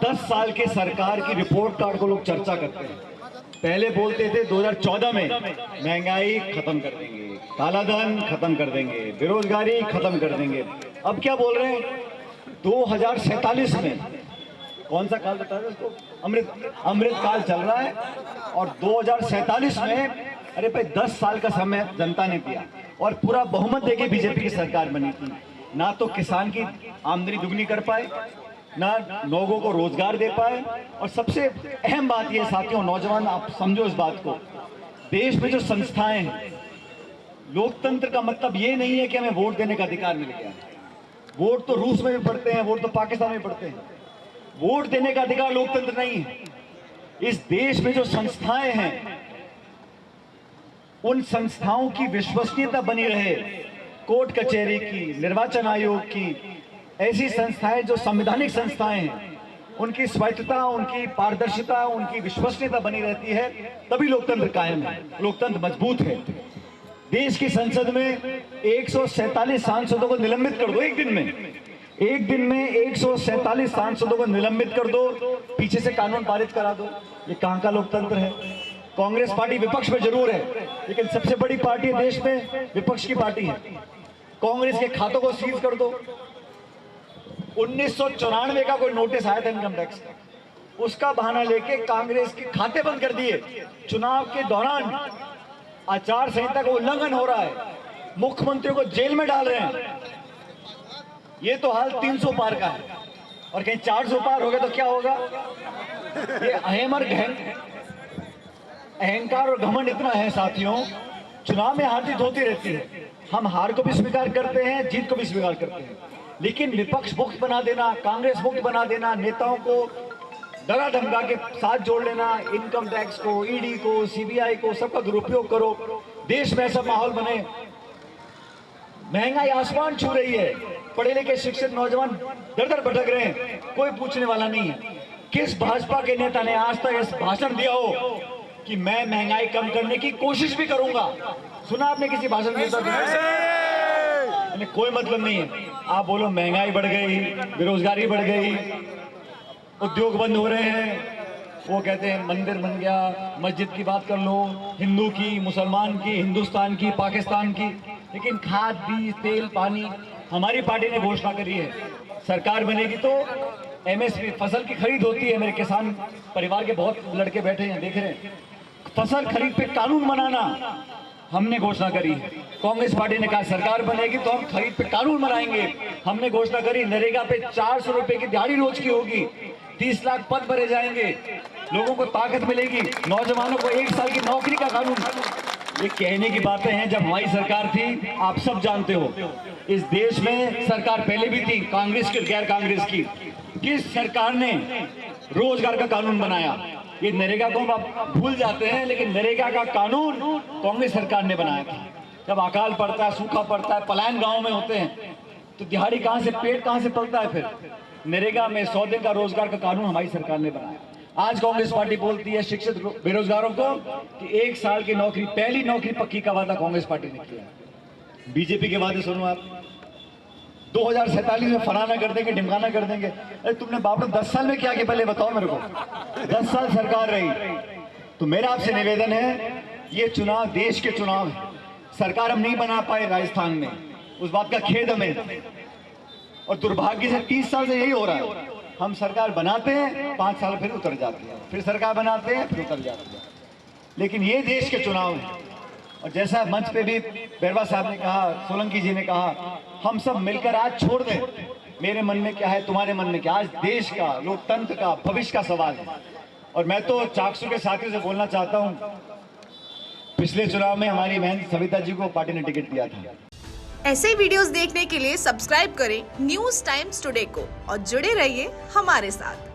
10 साल के सरकार की रिपोर्ट कार्ड को लोग चर्चा करते हैं। पहले बोलते थे 2014 में महंगाई खत्म कर देंगे, काला धन खत्म कर देंगे, बेरोजगारी खत्म कर देंगे। अब क्या बोल रहे हैं? 2047 में, कौन सा काल बता रहे हैं उसको? अमृत काल चल रहा है। और 2047 में, अरे भाई 10 साल का समय जनता ने दिया और पूरा बहुमत देके बीजेपी की सरकार बनी थी। ना तो किसान की आमदनी दुगनी कर पाए, ना लोगों को रोजगार दे पाए। और सबसे अहम बात यह साथियों, नौजवान आप समझो इस बात को, देश में जो संस्थाएं हैं, लोकतंत्र का मतलब ये नहीं है कि हमें वोट देने का अधिकार मिल गया। वोट तो रूस में भी पढ़ते हैं, वोट तो पाकिस्तान में पढ़ते हैं। वोट देने का अधिकार लोकतंत्र नहीं है। इस देश में जो संस्थाएं हैं, उन संस्थाओं की विश्वसनीयता बनी रहे, कोर्ट कचहरी की, निर्वाचन आयोग की, ऐसी संस्थाएं जो संवैधानिक संस्थाएं हैं, उनकी स्वायत्तता, उनकी पारदर्शिता, उनकी विश्वसनीयता बनी रहती है, तभी लोकतंत्र कायम है, लोकतंत्र मजबूत है। देश की संसद में 147 सांसदों को निलंबित कर दो एक दिन में 147 सांसदों को निलंबित कर दो, पीछे से कानून पारित करा दो। ये कहां का लोकतंत्र है? कांग्रेस पार्टी विपक्ष में जरूर है, लेकिन सबसे बड़ी पार्टी देश में विपक्ष की पार्टी है। कांग्रेस के खातों को सीज कर दो। 1994 का कोई नोटिस आया था इनकम टैक्स का, उसका बहाना लेके कांग्रेस के खाते बंद कर दिए। चुनाव के दौरान आचार संहिता का उल्लंघन हो रहा है, मुख्यमंत्रियों को जेल में डाल रहे हैं। ये तो हाल 300 पार का है, और कहीं 400 पार हो गया तो क्या होगा? ये अहंकार और घमंड इतना है साथियों, चुनाव में हार जीत होती रहती है। हम हार को भी स्वीकार करते हैं, जीत को भी स्वीकार करते हैं, लेकिन विपक्ष मुक्त बना देना, कांग्रेस मुक्त बना देना, नेताओं को डरा धमका के साथ जोड़ लेना, इनकम टैक्स को, ईडी को, सीबीआई को, सबका दुरुपयोग करो, देश में ऐसा माहौल बने। महंगाई आसमान छू रही है, पढ़े लिखे शिक्षित नौजवान दर दर भटक रहे हैं, कोई पूछने वाला नहीं है। किस भाजपा के नेता ने आज तक ऐसा भाषण दिया हो कि मैं महंगाई कम करने की कोशिश भी करूंगा? सुना आपने किसी भाषण में? कोई मतलब नहीं है। आप बोलो महंगाई बढ़ गई, बेरोजगारी बढ़ गई, उद्योग बंद हो रहे हैं, वो कहते हैं मंदिर बन गया, मस्जिद की बात कर लो, हिंदू की, मुसलमान की, हिंदुस्तान की, पाकिस्तान की, लेकिन खाद, बीज, तेल, पानी, हमारी पार्टी ने घोषणा करी है सरकार बनेगी तो एमएसपी फसल की खरीद होती है। मेरे किसान परिवार के बहुत लड़के बैठे हैं, देख रहे हैं, फसल खरीद पे कानून बनाना हमने घोषणा करी है। कांग्रेस पार्टी ने कहा सरकार बनेगी तो हम खरीद पे कानून बनाएंगे, हमने घोषणा करी। नरेगा पे 400 रुपए की दिहाड़ी रोज की होगी, 30 लाख पद भरे जाएंगे, लोगों को ताकत मिलेगी, नौजवानों को 1 साल की नौकरी का कानून। ये कहने की बातें हैं, जब हमारी सरकार थी आप सब जानते हो, इस देश में सरकार पहले भी थी, कांग्रेस की, गैर कांग्रेस की, किस सरकार ने रोजगार का कानून बनाया? ये नरेगा को आप भूल जाते हैं, लेकिन नरेगा का कानून कांग्रेस सरकार ने बनाया था। जब अकाल पड़ता है, सूखा पड़ता है, पलायन गांव में होते हैं, तो दिहाड़ी कहां से, पेट कहां से पलता है? फिर नरेगा में 100 दिन का रोजगार का कानून हमारी सरकार ने बनाया। आज कांग्रेस पार्टी बोलती है शिक्षित बेरोजगारों को कि 1 साल की नौकरी, पहली नौकरी पक्की का वादा कांग्रेस पार्टी ने किया। बीजेपी के वादे सुनो आप, 2047 में फलाना कर देंगे, ढिमकाना कर देंगे। अरे तुमने बाप ने 10 साल में क्या किया पहले बताओ मेरे को। 10 साल सरकार रही, तो मेरा आपसे निवेदन है, ये चुनाव देश के चुनाव है, सरकार हम नहीं बना पाए राजस्थान में, उस बात का खेद हमें, और दुर्भाग्य से 30 साल से यही हो रहा है। हम सरकार बनाते हैं, 5 साल फिर उतर जाते हैं, फिर सरकार बनाते हैं, फिर उतर जाते हैं। लेकिन ये देश के चुनाव है, और जैसा मंच पे भी बैरवा साहब ने कहा, सोलंकी जी ने कहा, हम सब मिलकर आज छोड़ दें मेरे मन में क्या है, तुम्हारे मन में क्या। आज देश का, लोकतंत्र का, भविष्य का सवाल है। और मैं तो चाकसू के साथियों से बोलना चाहता हूं, पिछले चुनाव में हमारी बहन सविता जी को पार्टी ने टिकट दिया था। ऐसे वीडियोस देखने के लिए सब्सक्राइब करें न्यूज़ टाइम्स टुडे को और जुड़े रहिए हमारे साथ।